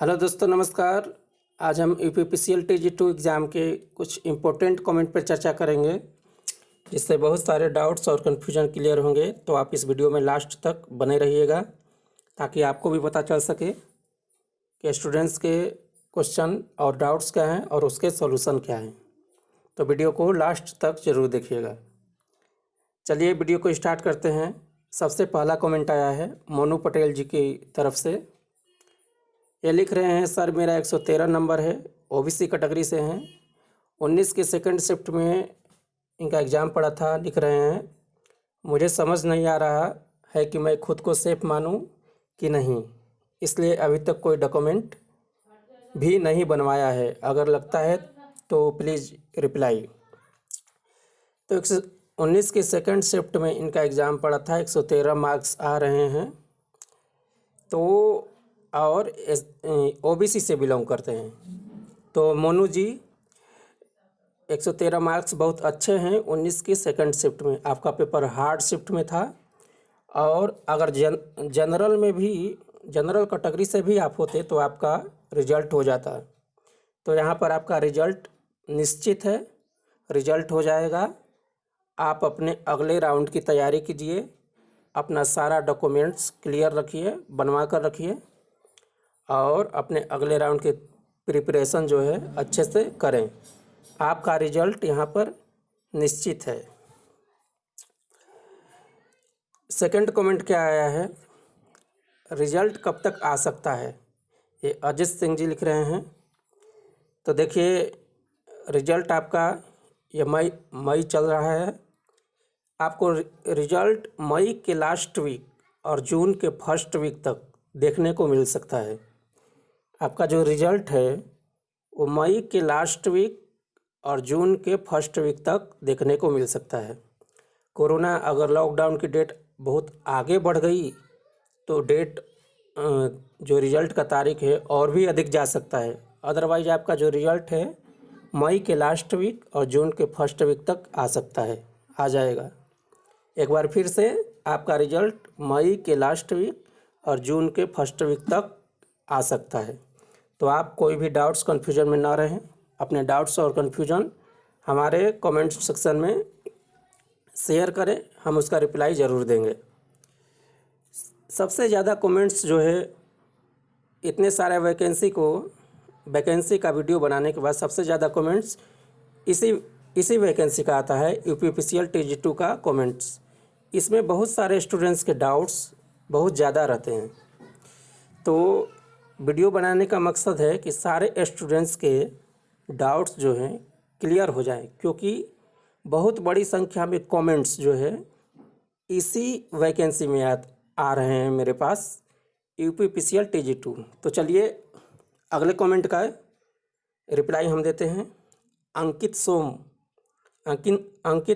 Hello दोस्तों, नमस्कार। आज हम यूपीपीसीएल TG2 एग्ज़ाम के कुछ इम्पोर्टेंट कमेंट पर चर्चा करेंगे, जिससे बहुत सारे डाउट्स और कन्फ्यूजन क्लियर होंगे। तो आप इस वीडियो में लास्ट तक बने रहिएगा, ताकि आपको भी पता चल सके कि स्टूडेंट्स के क्वेश्चन और डाउट्स क्या हैं और उसके सॉल्यूशन क्या हैं। तो वीडियो को लास्ट तक ज़रूर देखिएगा। चलिए वीडियो को स्टार्ट करते हैं। सबसे पहला कमेंट आया है मोनू पटेल जी की तरफ से। ये लिख रहे हैं, सर मेरा 113 नंबर है, ओबीसी कैटेगरी से हैं, 19 के सेकंड शिफ्ट में इनका एग्ज़ाम पड़ा था। लिख रहे हैं, मुझे समझ नहीं आ रहा है कि मैं खुद को सेफ मानूं कि नहीं, इसलिए अभी तक कोई डॉक्यूमेंट भी नहीं बनवाया है। अगर लगता है तो प्लीज़ रिप्लाई। तो 119 के सेकंड शिफ्ट में इनका एग्ज़ाम पड़ा था, 113 मार्क्स आ रहे हैं। तो और ओबीसी से बिलोंग करते हैं। तो मोनू जी, 113 मार्क्स बहुत अच्छे हैं। 19 की सेकंड शिफ्ट में आपका पेपर हार्ड शिफ्ट में था, और अगर जनरल में भी, जनरल कैटेगरी से भी आप होते तो आपका रिजल्ट हो जाता। तो यहाँ पर आपका रिजल्ट निश्चित है, रिजल्ट हो जाएगा। आप अपने अगले राउंड की तैयारी कीजिए, अपना सारा डॉक्यूमेंट्स क्लियर रखिए, बनवा कर रखिए, और अपने अगले राउंड के प्रिपरेशन जो है अच्छे से करें। आपका रिजल्ट यहाँ पर निश्चित है। सेकंड कमेंट क्या आया है, रिजल्ट कब तक आ सकता है? ये अजित सिंह जी लिख रहे हैं। तो देखिए, रिजल्ट आपका ये मई चल रहा है। आपको रिजल्ट मई के लास्ट वीक और जून के फर्स्ट वीक तक देखने को मिल सकता है। आपका जो रिजल्ट है वो मई के लास्ट वीक और जून के फर्स्ट वीक तक देखने को मिल सकता है। कोरोना अगर लॉकडाउन की डेट बहुत आगे बढ़ गई तो डेट जो रिज़ल्ट का तारीख है और भी अधिक जा सकता है। अदरवाइज आपका जो रिज़ल्ट है मई के लास्ट वीक और जून के फर्स्ट वीक तक आ सकता है, आ जाएगा। एक बार फिर से, आपका रिज़ल्ट मई के लास्ट वीक और जून के फर्स्ट वीक तक आ सकता है। तो आप कोई भी डाउट्स कन्फ्यूजन में ना रहें। अपने डाउट्स और कन्फ्यूजन हमारे कमेंट सेक्शन में शेयर करें, हम उसका रिप्लाई ज़रूर देंगे। सबसे ज़्यादा कमेंट्स जो है, इतने सारे वैकेंसी का वीडियो बनाने के बाद सबसे ज़्यादा कमेंट्स इसी वैकेंसी का आता है, यूपीपीसीएल TG2 का कमेंट्स। इसमें बहुत सारे स्टूडेंट्स के डाउट्स बहुत ज़्यादा रहते हैं। तो वीडियो बनाने का मकसद है कि सारे स्टूडेंट्स के डाउट्स जो हैं क्लियर हो जाएं, क्योंकि बहुत बड़ी संख्या में कमेंट्स जो है इसी वैकेंसी में आ रहे हैं मेरे पास, यूपीपीसीएल TG2। तो चलिए अगले कमेंट का रिप्लाई हम देते हैं। अंकित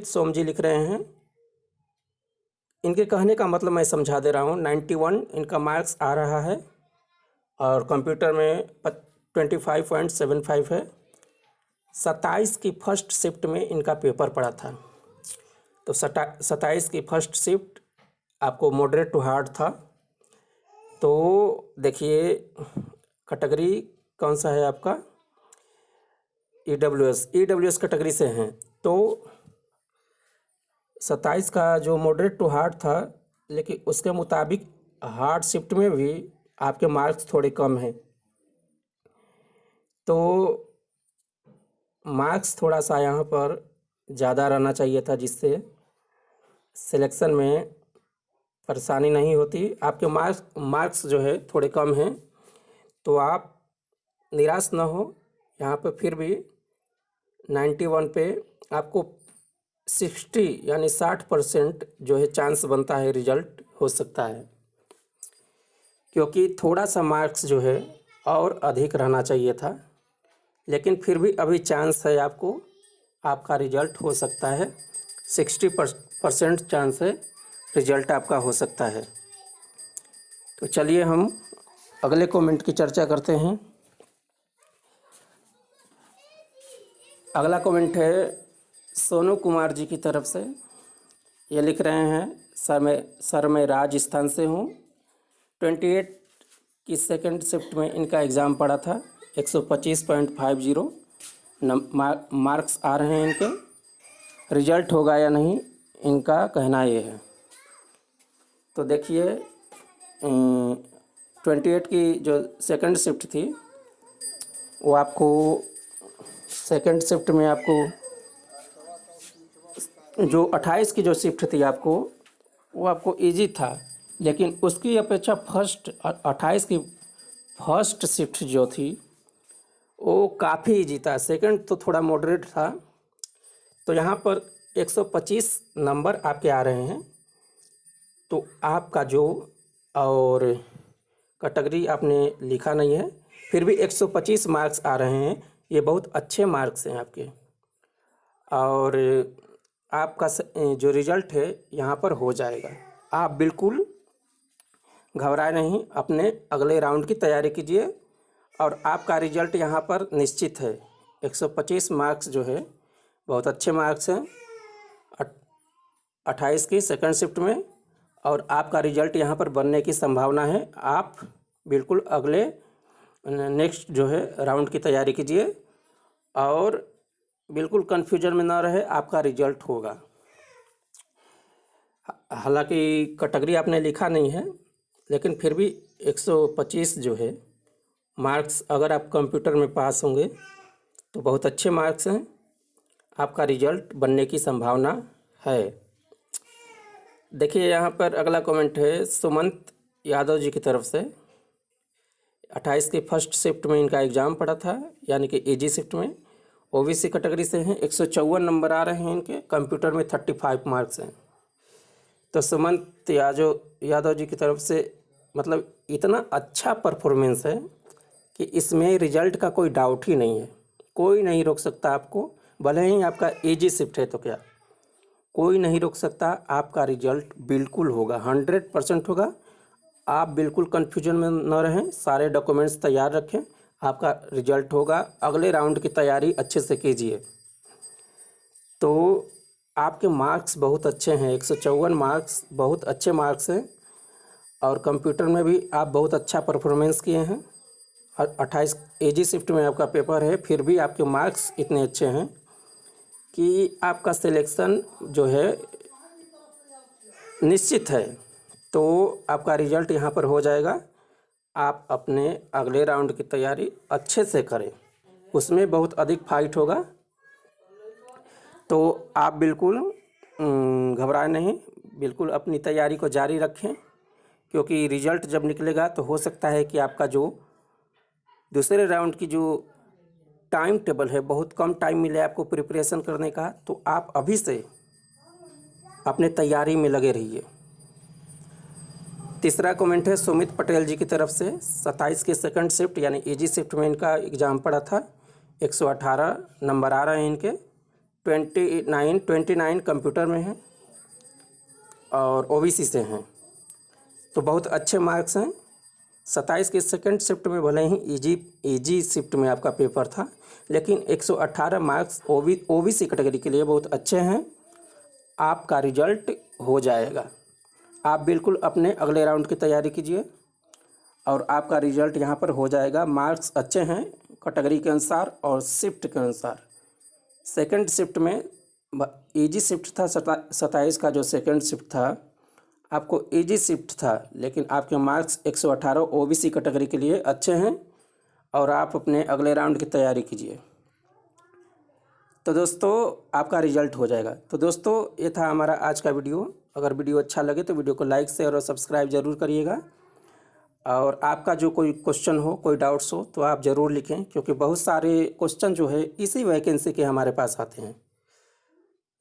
सोम जी लिख रहे हैं। इनके कहने का मतलब मैं समझा दे रहा हूँ। 91 इनका मार्क्स आ रहा है और कंप्यूटर में 25.75 है। 27 की फर्स्ट शिफ्ट में इनका पेपर पड़ा था। तो 27 की फर्स्ट शिफ्ट आपको मॉडरेट टू हार्ड था। तो देखिए, कैटेगरी कौन सा है आपका? ईडब्ल्यूएस कैटेगरी से हैं। तो 27 का जो मॉडरेट टू हार्ड था, लेकिन उसके मुताबिक हार्ड शिफ्ट में भी आपके मार्क्स थोड़े कम हैं। तो मार्क्स थोड़ा सा यहाँ पर ज़्यादा रहना चाहिए था, जिससे सिलेक्शन में परेशानी नहीं होती। आपके मार्क्स जो है थोड़े कम हैं, तो आप निराश न हो। यहाँ पे फिर भी 91 पे आपको 60 यानी 60% जो है चांस बनता है, रिजल्ट हो सकता है। क्योंकि थोड़ा सा मार्क्स जो है और अधिक रहना चाहिए था, लेकिन फिर भी अभी चांस है आपको, आपका रिजल्ट हो सकता है। 60% चांस है, रिजल्ट आपका हो सकता है। तो चलिए हम अगले कमेंट की चर्चा करते हैं। अगला कमेंट है सोनू कुमार जी की तरफ से। ये लिख रहे हैं, सर मैं राजस्थान से हूँ। 28 कि सेकंड शिफ्ट में इनका एग्ज़ाम पड़ा था। 125.50 मार्क्स आ रहे हैं इनके। रिजल्ट होगा या नहीं, इनका कहना ये है। तो देखिए 28 की जो सेकंड शिफ्ट थी वो आपको सेकंड शिफ्ट में आपको जो 28 की जो शिफ्ट थी आपको वो आपको इजी था, लेकिन उसकी अपेक्षा 28 की फर्स्ट शिफ्ट जो थी वो काफ़ी इजी था। सेकंड तो थोड़ा मॉडरेट था। तो यहाँ पर 125 नंबर आपके आ रहे हैं। तो आपका जो और कैटेगरी आपने लिखा नहीं है, फिर भी 125 मार्क्स आ रहे हैं। ये बहुत अच्छे मार्क्स हैं आपके। और आपका जो रिज़ल्ट है यहाँ पर हो जाएगा। आप बिल्कुल घबराए नहीं, अपने अगले राउंड की तैयारी कीजिए और आपका रिज़ल्ट यहाँ पर निश्चित है। 125 मार्क्स जो है बहुत अच्छे मार्क्स हैं 28 की सेकंड शिफ्ट में, और आपका रिज़ल्ट यहाँ पर बनने की संभावना है। आप बिल्कुल अगले नेक्स्ट जो है राउंड की तैयारी कीजिए और बिल्कुल कन्फ्यूजन में ना रहे, आपका रिज़ल्ट होगा। हालांकि कैटेगरी आपने लिखा नहीं है, लेकिन फिर भी 125 जो है मार्क्स अगर आप कंप्यूटर में पास होंगे तो बहुत अच्छे मार्क्स हैं। आपका रिज़ल्ट बनने की संभावना है। देखिए यहाँ पर अगला कमेंट है सुमंत यादव जी की तरफ से। 28 की फर्स्ट शिफ्ट में इनका एग्ज़ाम पड़ा था, यानी कि एजी शिफ्ट में। ओबीसी कैटेगरी से हैं। 154 नंबर आ रहे हैं इनके। कंप्यूटर में 35 मार्क्स हैं। तो सुमंत यादव जी की तरफ से मतलब इतना अच्छा परफॉर्मेंस है कि इसमें रिज़ल्ट का कोई डाउट ही नहीं है। कोई नहीं रोक सकता आपको, भले ही आपका एजी शिफ्ट है तो क्या, कोई नहीं रोक सकता। आपका रिज़ल्ट बिल्कुल होगा, 100% होगा। आप बिल्कुल कन्फ्यूजन में न रहें, सारे डॉक्यूमेंट्स तैयार रखें, आपका रिज़ल्ट होगा। अगले राउंड की तैयारी अच्छे से कीजिए। तो आपके मार्क्स बहुत अच्छे हैं, 154 मार्क्स बहुत अच्छे मार्क्स हैं। और कंप्यूटर में भी आप बहुत अच्छा परफॉर्मेंस किए हैं। 28 एजी शिफ्ट में आपका पेपर है, फिर भी आपके मार्क्स इतने अच्छे हैं कि आपका सिलेक्शन जो है निश्चित है। तो आपका रिज़ल्ट यहाँ पर हो जाएगा। आप अपने अगले राउंड की तैयारी अच्छे से करें, उसमें बहुत अधिक फाइट होगा। तो आप बिल्कुल घबराए नहीं, बिल्कुल अपनी तैयारी को जारी रखें, क्योंकि रिज़ल्ट जब निकलेगा तो हो सकता है कि आपका जो दूसरे राउंड की जो टाइम टेबल है, बहुत कम टाइम मिले आपको प्रिपरेशन करने का। तो आप अभी से अपने तैयारी में लगे रहिए। तीसरा कमेंट है सुमित पटेल जी की तरफ से। 27 की सेकंड शिफ्ट यानी एजी शिफ्ट में इनका एग्ज़ाम पड़ा था। 118 नंबर आ रहे हैं इनके। 29 कंप्यूटर में हैं और ओबीसी से हैं। तो बहुत अच्छे मार्क्स हैं। 27 की सेकंड शिफ्ट में भले ही एजी शिफ्ट में आपका पेपर था, लेकिन 118 मार्क्स ओबीसी कैटेगरी के लिए बहुत अच्छे हैं। आपका रिज़ल्ट हो जाएगा। आप बिल्कुल अपने अगले राउंड की तैयारी कीजिए और आपका रिज़ल्ट यहाँ पर हो जाएगा। मार्क्स अच्छे हैं कैटेगरी के अनुसार और शिफ्ट के अनुसार। सेकंड शिफ्ट में एजी शिफ्ट था 27 का, जो सेकंड शिफ्ट था आपको एजी शिफ्ट था, लेकिन आपके मार्क्स 118 ओबीसी कैटेगरी के लिए अच्छे हैं और आप अपने अगले राउंड की तैयारी कीजिए। तो दोस्तों आपका रिज़ल्ट हो जाएगा। तो दोस्तों ये था हमारा आज का वीडियो। अगर वीडियो अच्छा लगे तो वीडियो को लाइक शेयर और सब्सक्राइब ज़रूर करिएगा। और आपका जो कोई क्वेश्चन हो, कोई डाउट्स हो तो आप ज़रूर लिखें, क्योंकि बहुत सारे क्वेश्चन जो है इसी वैकेंसी के हमारे पास आते हैं।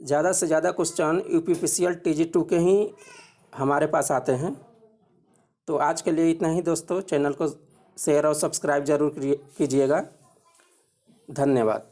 ज़्यादा से ज़्यादा क्वेश्चन यूपीपीसीएल TG2 के ही हमारे पास आते हैं। तो आज के लिए इतना ही दोस्तों। चैनल को शेयर और सब्सक्राइब ज़रूर कीजिएगा। धन्यवाद।